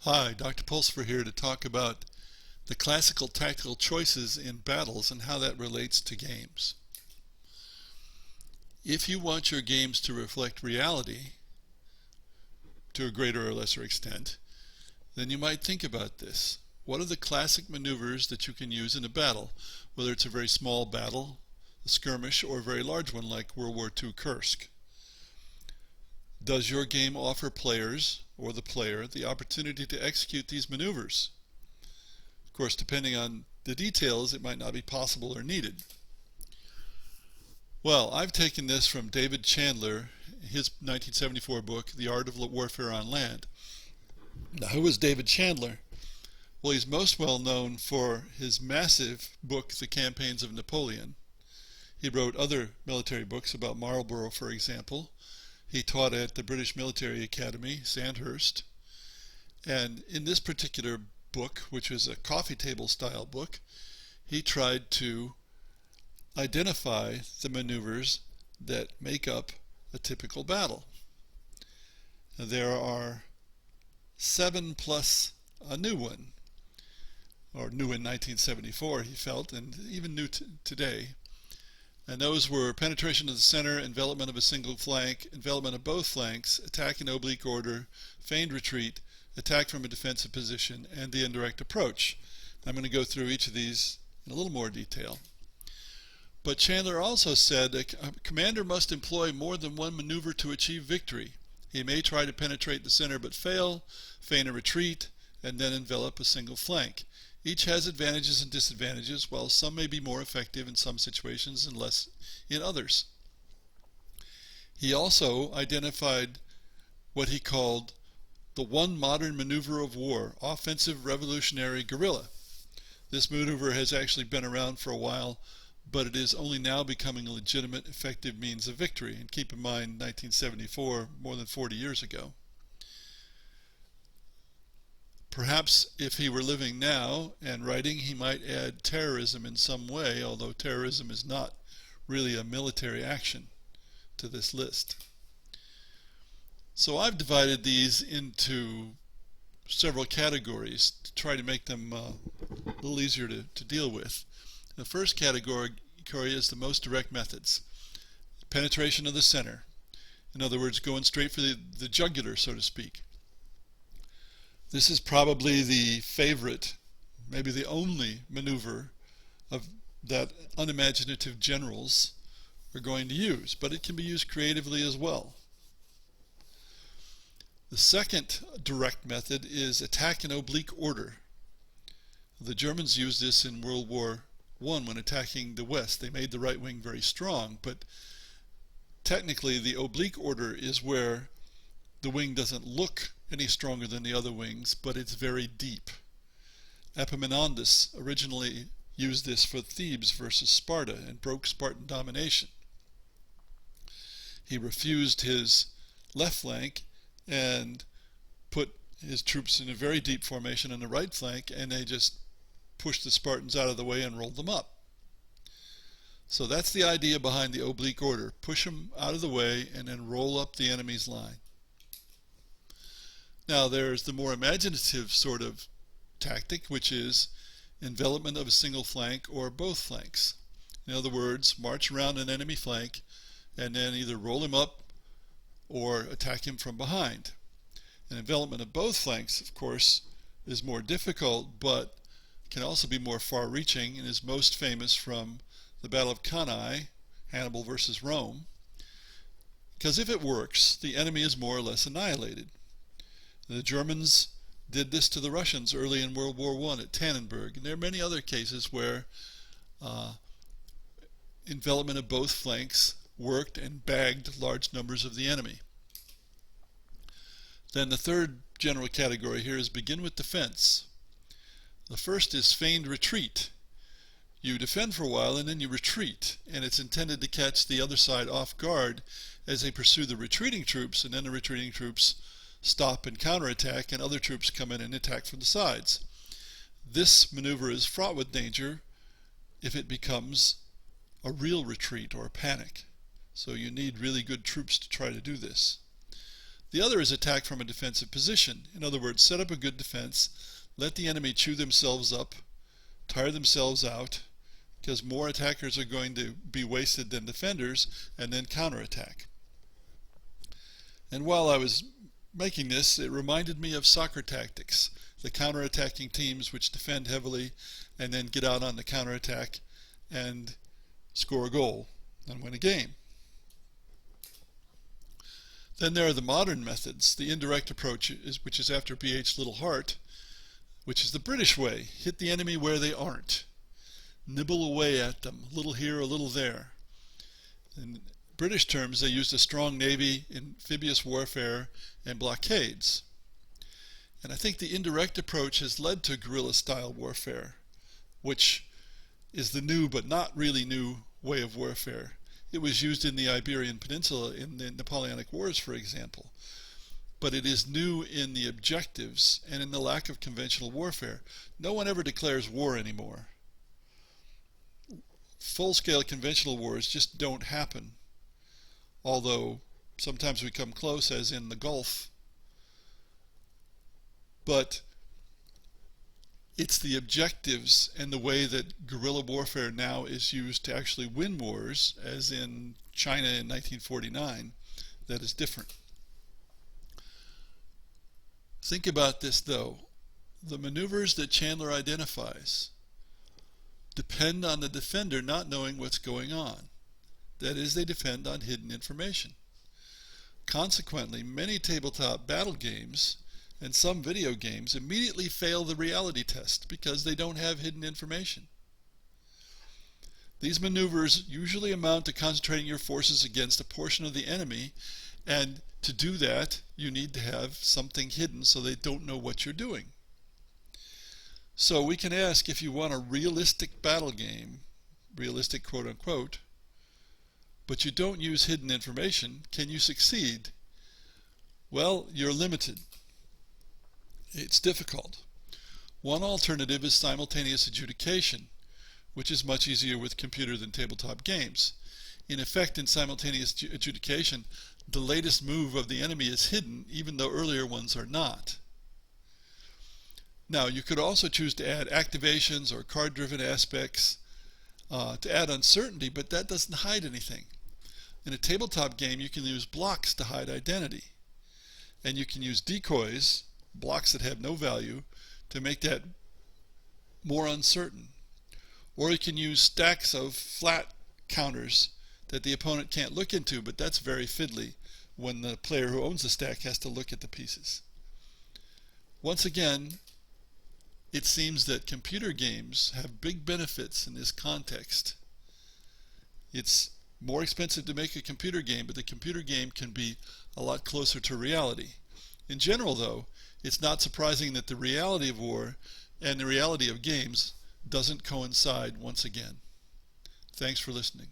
Hi, Dr. Pulsifer here to talk about the classical tactical choices in battles and how that relates to games. If you want your games to reflect reality to a greater or lesser extent, then you might think about this. What are the classic maneuvers that you can use in a battle, whether it's a very small battle, a skirmish, or a very large one like World War II Kursk? Does your game offer players, or the player, the opportunity to execute these maneuvers? Of course, depending on the details, it might not be possible or needed. Well, I've taken this from David Chandler, his 1974 book, The Art of Warfare on Land. Now, who was David Chandler? Well, he's most well known for his massive book, The Campaigns of Napoleon. He wrote other military books about Marlborough, for example. He taught at the British Military Academy, Sandhurst. And in this particular book, which was a coffee table style book, he tried to identify the maneuvers that make up a typical battle. Now, there are 7 plus a new one, or new in 1974 he felt, and even new today. And those were penetration of the center, envelopment of a single flank, envelopment of both flanks, attack in oblique order, feigned retreat, attack from a defensive position, and the indirect approach. I'm going to go through each of these in a little more detail. But Chandler also said a commander must employ more than one maneuver to achieve victory. He may try to penetrate the center but fail, feign a retreat, and then envelop a single flank. Each has advantages and disadvantages, while some may be more effective in some situations and less in others. He also identified what he called the one modern maneuver of war, offensive revolutionary guerrilla. This maneuver has actually been around for a while, but it is only now becoming a legitimate, effective means of victory. And keep in mind, 1974, more than 40 years ago. Perhaps if he were living now and writing, he might add terrorism in some way, although terrorism is not really a military action, to this list. So I've divided these into several categories to try to make them a little easier to deal with. The first category is the most direct methods. Penetration of the center. In other words, going straight for the jugular, so to speak. This is probably the favorite, maybe the only maneuver of that unimaginative generals are going to use, but it can be used creatively as well. The second direct method is attack in oblique order. The Germans used this in World War I when attacking the West. They made the right wing very strong, but technically the oblique order is where the wing doesn't look any stronger than the other wings, but it's very deep. Epaminondas originally used this for Thebes versus Sparta and broke Spartan domination. He refused his left flank and put his troops in a very deep formation on the right flank, and they just pushed the Spartans out of the way and rolled them up. So that's the idea behind the oblique order. Push them out of the way and then roll up the enemy's line. Now there's the more imaginative sort of tactic, which is envelopment of a single flank or both flanks. In other words, march around an enemy flank and then either roll him up or attack him from behind. An envelopment of both flanks, of course, is more difficult, but can also be more far-reaching and is most famous from the Battle of Cannae, Hannibal versus Rome, because if it works, the enemy is more or less annihilated. The Germans did this to the Russians early in World War I at Tannenberg, and there are many other cases where envelopment of both flanks worked and bagged large numbers of the enemy. Then the third general category here is begin with defense. The first is feigned retreat. You defend for a while and then you retreat, and it's intended to catch the other side off guard as they pursue the retreating troops, and then the retreating troops stop and counterattack, and other troops come in and attack from the sides. This maneuver is fraught with danger if it becomes a real retreat or a panic. So you need really good troops to try to do this. The other is attack from a defensive position. In other words, set up a good defense, let the enemy chew themselves up, tire themselves out, because more attackers are going to be wasted than defenders, and then counterattack. And while I was making this, it reminded me of soccer tactics, the counterattacking teams which defend heavily and then get out on the counterattack and score a goal and win a game. Then there are the modern methods, the indirect approach, which is after B.H. Little Hart, which is the British way. Hit the enemy where they aren't. Nibble away at them, a little here, a little there. In British terms, they used a strong navy, amphibious warfare, and blockades. And I think the indirect approach has led to guerrilla-style warfare, which is the new but not really new way of warfare. It was used in the Iberian Peninsula in the Napoleonic Wars, for example. But it is new in the objectives and in the lack of conventional warfare. No one ever declares war anymore. Full-scale conventional wars just don't happen, although sometimes we come close, as in the Gulf. But it's the objectives and the way that guerrilla warfare now is used to actually win wars, as in China in 1949, that is different. Think about this, though. The maneuvers that Chandler identifies depend on the defender not knowing what's going on. That is, they depend on hidden information. Consequently, many tabletop battle games and some video games immediately fail the reality test because they don't have hidden information. These maneuvers usually amount to concentrating your forces against a portion of the enemy, and to do that you need to have something hidden so they don't know what you're doing. So we can ask, if you want a realistic battle game, realistic quote unquote, but you don't use hidden information, can you succeed? Well, you're limited. It's difficult. One alternative is simultaneous adjudication, which is much easier with computer than tabletop games. In effect, in simultaneous adjudication, the latest move of the enemy is hidden, even though earlier ones are not. Now, you could also choose to add activations or card-driven aspects to add uncertainty, but that doesn't hide anything. In a tabletop game, you can use blocks to hide identity. And you can use decoys, blocks that have no value, to make that more uncertain. Or you can use stacks of flat counters that the opponent can't look into, but that's very fiddly when the player who owns the stack has to look at the pieces. Once again, it seems that computer games have big benefits in this context. It's more expensive to make a computer game, but the computer game can be a lot closer to reality. In general, though, it's not surprising that the reality of war and the reality of games doesn't coincide once again. Thanks for listening.